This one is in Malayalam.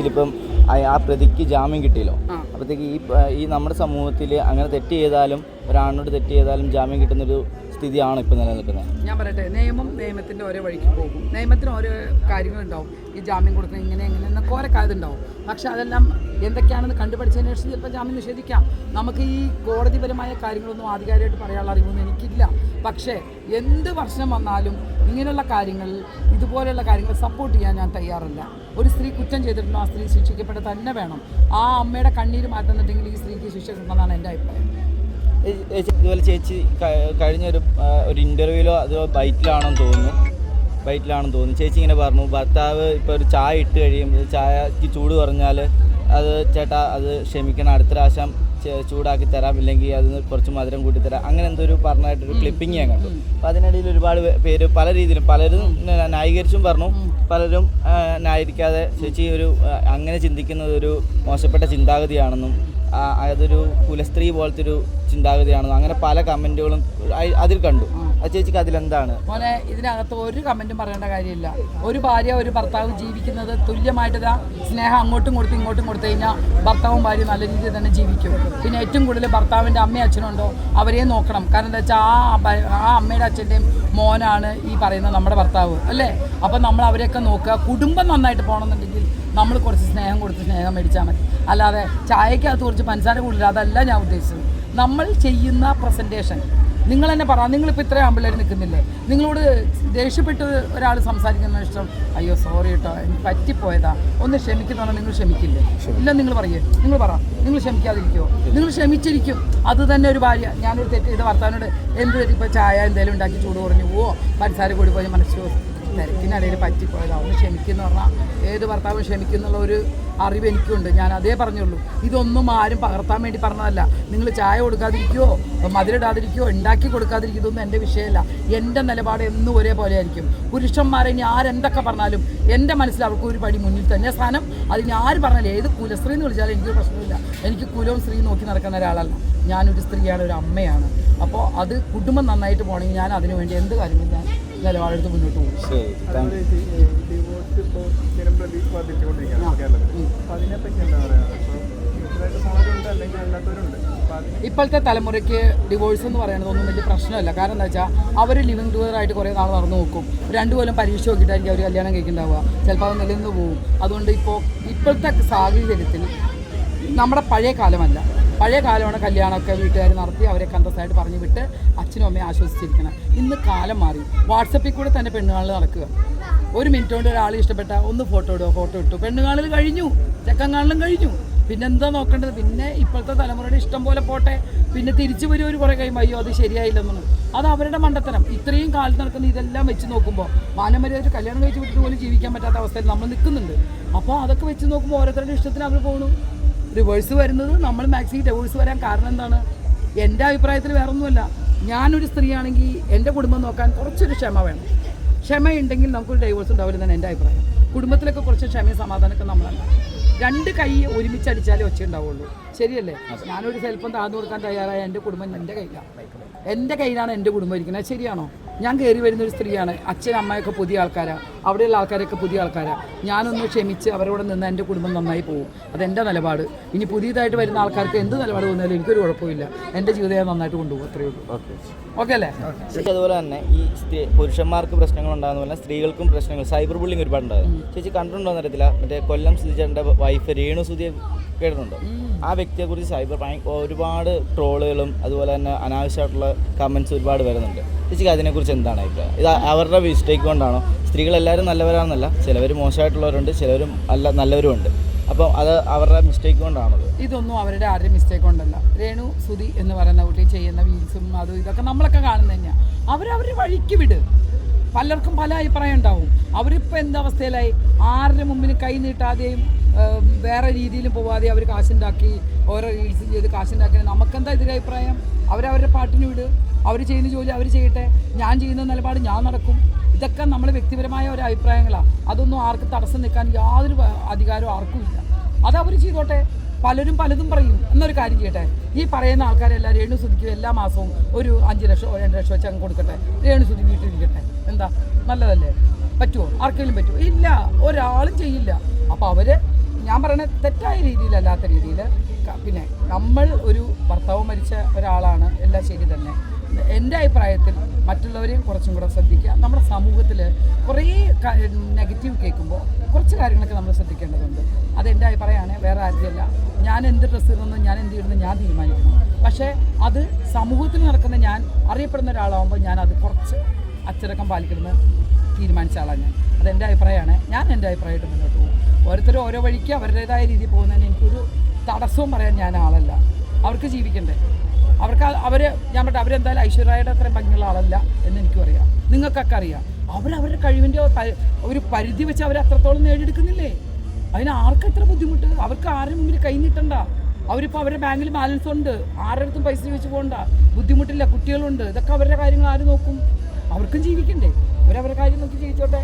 ഇപ്പം ആ പ്രതിക്ക് ജാമ്യം കിട്ടിയല്ലോ. അപ്പോഴത്തേക്ക് ഈ നമ്മുടെ സമൂഹത്തിൽ അങ്ങനെ തെറ്റ് ചെയ്താലും ഒരാണിനോട് തെറ്റ് ചെയ്താലും ജാമ്യം കിട്ടുന്നൊരു സ്ഥിതിയാണ് ഇപ്പം നിലനിൽക്കുന്നത്. ഞാൻ പറയട്ടെ, നിയമത്തിൻ്റെ ഓരോ വഴിക്ക് പോകും. നിയമത്തിന് ഓരോ കാര്യങ്ങളുണ്ടാവും. ഈ ജാമ്യം കൊടുക്കണം ഇങ്ങനെ എന്നൊക്കെ ഓരോ കാര്യമുണ്ടാവും. പക്ഷെ അതെല്ലാം എന്തൊക്കെയാണെന്ന് കണ്ടുപഠിച്ചതിന് ശേഷം ചിലപ്പോൾ ജാമ്യം നിഷേധിക്കാം. നമുക്ക് ഈ കോടതിപരമായ കാര്യങ്ങളൊന്നും ആധികാരികമായിട്ട് പറയാനുള്ള അറിവൊന്നും എനിക്കില്ല. പക്ഷേ എന്ത് പ്രശ്നം വന്നാലും ഇങ്ങനെയുള്ള കാര്യങ്ങളിൽ ഇതുപോലെയുള്ള കാര്യങ്ങൾ സപ്പോർട്ട് ചെയ്യാൻ ഞാൻ തയ്യാറല്ല. ഒരു സ്ത്രീ കുറ്റം ചെയ്തിട്ടുണ്ടോ ആ സ്ത്രീ ശിക്ഷിക്കപ്പെട്ട് തന്നെ വേണം. ആ അമ്മയുടെ കണ്ണീര് മാറ്റുന്നുണ്ടെങ്കിൽ ഈ സ്ത്രീക്ക് ശിക്ഷ കിട്ടണമെന്നാണ് എൻ്റെ അഭിപ്രായം. ഇതുപോലെ ചേച്ചി കഴിഞ്ഞ ഒരു ഇൻ്റർവ്യൂവിലോ അതോ ബൈറ്റിലാണെന്ന് തോന്നുന്നു ചേച്ചി ഇങ്ങനെ പറഞ്ഞു, ഭർത്താവ് ഇപ്പോൾ ഒരു ചായ ഇട്ട് കഴിയുമ്പോൾ ചായക്ക് ചൂട് കുറഞ്ഞാൽ അത് ചേട്ടാ അത് ക്ഷമിക്കണം, അടുത്ത പ്രാവശ്യം ചൂടാക്കി തരാം, ഇല്ലെങ്കിൽ അതിന് കുറച്ച് മധുരം കൂട്ടിത്തരാം, അങ്ങനെ എന്തൊരു പറഞ്ഞായിട്ടൊരു ക്ലിപ്പിങ് ഞാൻ കണ്ടു. അപ്പോൾ അതിനിടയിൽ ഒരുപാട് പേര് പല രീതിയിലും പലരും ന്യായീകരിച്ചും പറഞ്ഞു, പലരും ന്യായീകരിക്കാതെ ചേച്ചി അങ്ങനെ ചിന്തിക്കുന്നത് ഒരു മോശപ്പെട്ട ചിന്താഗതിയാണെന്നും അതൊരു കുലസ്ത്രീ പോലത്തെ ഒരു ചിന്താഗതിയാണെന്നും അങ്ങനെ പല കമൻറ്റുകളും അതിൽ കണ്ടു. ചേച്ചിക്ക് അതിലെന്താണ്? മോനെ, ഇതിനകത്ത് ഒരു കമൻറ്റും പറയേണ്ട കാര്യമില്ല. ഒരു ഭാര്യ ഒരു ഭർത്താവ് ജീവിക്കുന്നത് തുല്യമായിട്ട് സ്നേഹം അങ്ങോട്ടും ഇങ്ങോട്ടും കൊടുത്തു കഴിഞ്ഞാൽ ഭർത്താവും ഭാര്യയും നല്ല രീതിയിൽ തന്നെ ജീവിക്കും. പിന്നെ ഏറ്റവും കൂടുതൽ ഭർത്താവിൻ്റെ അമ്മയും അച്ഛനുണ്ടോ അവരെയും നോക്കണം. കാരണം എന്താ വെച്ചാൽ ആ അമ്മയുടെ അച്ഛൻ്റെയും മോനാണ് ഈ പറയുന്ന നമ്മുടെ ഭർത്താവ് അല്ലേ. അപ്പം നമ്മൾ അവരെയൊക്കെ നോക്കുക. കുടുംബം നന്നായിട്ട് പോകണമെന്നുണ്ടെങ്കിൽ നമ്മൾ കുറച്ച് സ്നേഹം കൊടുത്ത് സ്നേഹം മേടിച്ചാൽ മതി. അല്ലാതെ ചായക്കകത്ത് കുറച്ച് പഞ്ചസാര കൂടുതൽ അതല്ല ഞാൻ ഉദ്ദേശിച്ചത്. നമ്മൾ ചെയ്യുന്ന പ്രസൻറ്റേഷൻ നിങ്ങൾ തന്നെ പറ. നിങ്ങളിപ്പോൾ ഇത്രയും ആമ്പിള്ളേർ നിൽക്കുന്നില്ലേ, നിങ്ങളോട് ദേഷ്യപ്പെട്ട് ഒരാൾ സംസാരിക്കുന്ന ഇഷ്ടം, അയ്യോ സോറി കേട്ടോ എനിക്ക് പറ്റിപ്പോയതാ ഒന്ന് ക്ഷമിക്കുന്നതാണ്, നിങ്ങൾ ക്ഷമിക്കില്ലേ? ഇല്ല, നിങ്ങൾ നിങ്ങൾ പറ, നിങ്ങൾ ക്ഷമിക്കാതിരിക്കുമോ? നിങ്ങൾ ക്ഷമിച്ചിരിക്കും. അത് തന്നെ ഒരു ഭാര്യ. ഞാനൊരു തെറ്റ് ചെയ്ത ഭർത്താവിനോട് എന്ത് തെറ്റി, ഇപ്പോൾ ചായ എന്തെങ്കിലും ഉണ്ടാക്കി ചൂട് കുറഞ്ഞു പോവോ പഞ്ചസാര കൂടി പോയി മനസ്സിലോ തിരക്കിനിടയിൽ പറ്റിപ്പോയതാ ഒന്ന് ക്ഷമിക്കുന്ന പറഞ്ഞാൽ ഏത് ഭർത്താവും ക്ഷമിക്കുന്നുള്ള ഒരു അറിവ് എനിക്കുണ്ട്. ഞാൻ അതേ പറഞ്ഞുള്ളൂ. ഇതൊന്നും ആരും പകർത്താൻ വേണ്ടി പറഞ്ഞതല്ല. നിങ്ങൾ ചായ കൊടുക്കാതിരിക്കുമോ മധുരിടാതിരിക്കുമോ ഉണ്ടാക്കി കൊടുക്കാതിരിക്കും, ഇതൊന്നും എൻ്റെ വിഷയമല്ല. എൻ്റെ നിലപാട് എന്നും ഒരേപോലെ ആയിരിക്കും. പുരുഷന്മാരെ ഇനി ആരെന്തൊക്കെ പറഞ്ഞാലും എൻ്റെ മനസ്സിൽ അവർക്ക് ഒരു പടി മുന്നിൽ തന്നെ സ്ഥാനം. അതിന് ആര് പറഞ്ഞാലും ഏത് കുലസ്ത്രീ എന്ന് വിളിച്ചാലും എനിക്കൊരു പ്രശ്നമില്ല. എനിക്ക് കുലവും സ്ത്രീ നോക്കി നടക്കുന്ന ഒരാളല്ല. ഞാനൊരു സ്ത്രീയാണ്, ഒരു അമ്മയാണ്. അപ്പോൾ അത് കുടുംബം നന്നായിട്ട് പോകണമെങ്കിൽ ഞാൻ അതിനു വേണ്ടി എന്ത് കാര്യങ്ങളും ഞാൻ നിലപാടെടുത്ത് മുന്നോട്ട് പോകും. ഇപ്പോഴത്തെ തലമുറയ്ക്ക് ഡിവോഴ്സ് എന്ന് പറയുന്നതൊന്നും വലിയ പ്രശ്നമല്ല. കാരണം എന്താ വെച്ചാൽ അവർ ലിവിങ് ടുഗദറായിട്ട് കുറേ നാൾ നടന്നു നോക്കും. 2 കൊല്ലം പരീക്ഷ നോക്കിയിട്ടായിരിക്കും അവർ കല്യാണം കഴിക്കുന്നുണ്ടാവുക. ചിലപ്പോൾ അത് നിലനിന്ന് പോകും. അതുകൊണ്ട് ഇപ്പോഴത്തെ സാഹചര്യത്തിൽ നമ്മുടെ പഴയ കാലമല്ല. പഴയ കാലമാണ് കല്യാണമൊക്കെ വീട്ടുകാർ നടത്തി അവരെ അന്തസ്സായിട്ട് പറഞ്ഞു വിട്ട് അച്ഛനും അമ്മയും ആശ്വസിച്ചിരിക്കണം. ഇന്ന് കാലം മാറി. വാട്സപ്പിൽ കൂടെ തന്നെ പെണ്ണുകാണൽ നടക്കുക. 1 മിനിറ്റ് കൊണ്ട് ഒരാൾ ഇഷ്ടപ്പെട്ട ഒന്ന് ഫോട്ടോ ഇട്ടു, പെണ്ണുകാണൽ കഴിഞ്ഞു, ചെക്കൻ കഴിഞ്ഞു. പിന്നെന്താ നോക്കേണ്ടത്? പിന്നെ ഇപ്പോഴത്തെ തലമുറയുടെ ഇഷ്ടം പോലെ പോട്ടെ. പിന്നെ തിരിച്ചു വരും ഒരു കുറേ കഴിയുമ്പോൾ അയ്യോ അത് ശരിയായില്ലെന്നാണ്. അത് അവരുടെ മണ്ടത്തരം. ഇത്രയും കാലത്ത് നടക്കുന്ന ഇതെല്ലാം വെച്ച് നോക്കുമ്പോൾ മാനമര്യാദ കല്യാണം കഴിച്ച് വിട്ടിട്ട് പോലും ജീവിക്കാൻ പറ്റാത്ത അവസ്ഥയിൽ നമ്മൾ നിൽക്കുന്നുണ്ട്. അപ്പോൾ അതൊക്കെ വെച്ച് നോക്കുമ്പോൾ ഓരോരുത്തരുടെ ഇഷ്ടത്തിന് അവർ പോകണു. റിവേഴ്സ് വരുന്നത് നമ്മൾ മാക്സിമം റിവേഴ്സ് വരാൻ കാരണം എന്താണ്? എൻ്റെ അഭിപ്രായത്തിൽ വേറെ ഒന്നുമല്ല. ഞാനൊരു സ്ത്രീയാണെങ്കിൽ എൻ്റെ കുടുംബം നോക്കാൻ കുറച്ചൊരു ക്ഷമ വേണം. ക്ഷമയുണ്ടെങ്കിൽ നമുക്കൊരു ഡൈവേഴ്സ് ഉണ്ടാവില്ലെന്നാണ് എൻ്റെ അഭിപ്രായം. കുടുംബത്തിലൊക്കെ കുറച്ച് ക്ഷമയും സമാധാനമൊക്കെ നമ്മളല്ല. 2 കൈ ഒരുമിച്ചടിച്ചാലേ ഒച്ച ഉണ്ടാവുള്ളൂ. ശരിയല്ലേ? ഞാനൊരു സ്വല്പം താഴ്ന്നു കൊടുക്കാൻ തയ്യാറായ എൻ്റെ കുടുംബം എൻ്റെ കയ്യിലാണ് എൻ്റെ കുടുംബം ഇരിക്കുന്നത്. ശരിയാണോ? ഞാൻ കയറി വരുന്നൊരു സ്ത്രീയാണ്. അച്ഛൻ അമ്മയൊക്കെ പുതിയ ആൾക്കാരാണ്. അവിടെയുള്ള ആൾക്കാരൊക്കെ പുതിയ ആൾക്കാരാണ്. ഞാനൊന്ന് ക്ഷമിച്ച് അവരോട് നിന്ന് എൻ്റെ കുടുംബം നന്നായി പോകും. അതെൻ്റെ നിലപാട്. ഇനി പുതിയതായിട്ട് വരുന്ന ആൾക്കാർക്ക് എന്ത് നിലപാട് തോന്നിയാലും എനിക്കൊരു കുഴപ്പമില്ല. എൻ്റെ ജീവിതം നന്നായിട്ട് കൊണ്ടുപോകും. അത്രയേ ഉള്ളൂ. ഓക്കെ അല്ലേ? അതുപോലെ തന്നെ ഈ പുരുഷന്മാർക്ക് പ്രശ്നങ്ങൾ ഉണ്ടാകുന്ന പോലെ സ്ത്രീകൾക്കും പ്രശ്നങ്ങൾ, സൈബർ ബുള്ളിങ് ഒരുപാടുണ്ടാകും. ചേച്ചി കണ്ടിട്ടുണ്ടോ എന്നറിയത്തില്ല, മറ്റേ കൊല്ലം സുധിച്ചേട്ടൻ്റെ വൈഫ് രേണു സുധിയെ കേട്ടിട്ടുണ്ടോ? ആ വ്യക്തിയെക്കുറിച്ച് ഒരുപാട് ട്രോളുകളും അതുപോലെ തന്നെ അനാവശ്യമായിട്ടുള്ള കമൻറ്റ്സ് ഒരുപാട് വരുന്നുണ്ട്. ചേച്ചിക്ക് അതിനെക്കുറിച്ച് എന്താണ് അഭിപ്രായം? ഇത് അവരുടെ മിസ്റ്റേക്ക് കൊണ്ടാണോ? സ്ത്രീകളെല്ലാവരും നല്ലവരാണെന്നല്ല, ചിലവർ മോശമായിട്ടുള്ളവരുണ്ട്, ചിലവരും നല്ലവരുമുണ്ട്. അപ്പം അത് അവരുടെ മിസ്റ്റേക്ക് കൊണ്ടാണോ? ഇതൊന്നും അവരുടെ ആരുടെയും മിസ്റ്റേക്ക് കൊണ്ടല്ല. രേണു സുധി എന്ന് പറയുന്ന കുട്ടി ചെയ്യുന്ന വീൽസും അതും ഇതൊക്കെ നമ്മളൊക്കെ കാണുന്നത് തന്നെയാണ്. അവരവർ വഴിക്ക് വിട്. പലർക്കും പല അഭിപ്രായം ഉണ്ടാവും. അവരിപ്പോൾ എന്തവസ്ഥയിലായി? ആരുടെ മുമ്പിൽ കൈ നീട്ടാതെയും വേറെ രീതിയിലും പോവാതെ അവർ കാശുണ്ടാക്കി ഓരോ റീൽസും ചെയ്ത് കാശുണ്ടാക്കി. നമുക്കെന്താ എതിരഭിപ്രായം? അവരവരുടെ പാട്ടിന് വിട്. അവർ ചെയ്യുന്ന ജോലി അവർ ചെയ്യട്ടെ. ഞാൻ ചെയ്യുന്ന നിലപാട് ഞാൻ നടക്കും. ഇതൊക്കെ നമ്മളെ വ്യക്തിപരമായ ഒരു അഭിപ്രായങ്ങളാണ്. അതൊന്നും ആർക്കും തടസ്സം നിൽക്കാൻ യാതൊരു അധികാരവും ആർക്കും ഇല്ല. അതവർ ചെയ്തോട്ടെ. പലരും പലതും പറയും. എന്നൊരു കാര്യം ചെയ്യട്ടെ, ഈ പറയുന്ന ആൾക്കാരെല്ലാം രേണു സുധിക്കും എല്ലാ മാസവും ഒരു 5 ലക്ഷമോ 2 ലക്ഷമോ വെച്ച് അങ്ങ് കൊടുക്കട്ടെ. രേണു സുധി വീട്ടിലിരിക്കട്ടെ. എന്താ നല്ലതല്ലേ? പറ്റുമോ? ആർക്കെങ്കിലും പറ്റുമോ? ഇല്ല, ഒരാളും ചെയ്യില്ല. അപ്പോൾ അവർ ഞാൻ പറയണ തെറ്റായ രീതിയിലല്ലാത്ത രീതിയിൽ പിന്നെ നമ്മൾ ഒരു ഭർത്താവ് മരിച്ച ഒരാളാണ്, എല്ലാം ശരി തന്നെ. എൻ്റെ അഭിപ്രായത്തിൽ മറ്റുള്ളവരെയും കുറച്ചും കൂടെ ശ്രദ്ധിക്കുക. നമ്മുടെ സമൂഹത്തിൽ കുറേ നെഗറ്റീവ് കേൾക്കുമ്പോൾ കുറച്ച് കാര്യങ്ങളൊക്കെ നമ്മൾ ശ്രദ്ധിക്കേണ്ടതുണ്ട്. അതെൻ്റെ അഭിപ്രായമാണ്, വേറെ ആരുടെയല്ല. ഞാൻ എന്ത് ഡ്രസ്സ് ഇടുന്നു, ഞാൻ എന്ത് ഇടുന്നു ഞാൻ തീരുമാനിക്കണം. പക്ഷേ അത് സമൂഹത്തിൽ നടക്കുന്ന ഞാൻ അറിയപ്പെടുന്ന ഒരാളാകുമ്പോൾ ഞാൻ അത് കുറച്ച് അച്ചടക്കം പാലിക്കണമെന്ന് തീരുമാനിച്ച ആളാണ് ഞാൻ. അതെൻ്റെ അഭിപ്രായമാണ്. ഞാൻ എൻ്റെ അഭിപ്രായമായിട്ട് മുന്നോട്ട് പോകും. ഓരോരുത്തരും ഓരോ വഴിക്ക് അവരുടേതായ രീതിയിൽ പോകുന്നതിന് എനിക്കൊരു തടസ്സവും പറയാൻ ഞാൻ ആളല്ല. അവർക്ക് ജീവിക്കണ്ടേ, ഞാൻ പറഞ്ഞ അവരെന്തായാലും ഐശ്വര്യയുടെ അത്രയും ഭംഗിയുള്ള ആളല്ല എന്ന് എനിക്കും അറിയാം, നിങ്ങൾക്കൊക്കെ അറിയാം. അവരവരുടെ കഴിവിൻ്റെ ഒരു പരിധി വെച്ച് അവർ അത്രത്തോളം നേടിയെടുക്കുന്നില്ലേ? അതിന് ആർക്കും എത്ര ബുദ്ധിമുട്ട്? അവർക്ക് ആരുടെ മുമ്പിൽ കൈ നീട്ടണ്ട. അവരിപ്പോൾ അവരുടെ ബാങ്കിൽ ബാലൻസ് ഉണ്ട്, ആരുടെ അടുത്തും പൈസ ചോദിച്ചു പോകണ്ട, ബുദ്ധിമുട്ടില്ല, കുട്ടികളുണ്ട്. ഇതൊക്കെ അവരുടെ കാര്യങ്ങൾ ആര് നോക്കും? അവർക്കും ജീവിക്കണ്ടേ? അവരവരുടെ കാര്യം നോക്കി ജീവിച്ചോട്ടെ.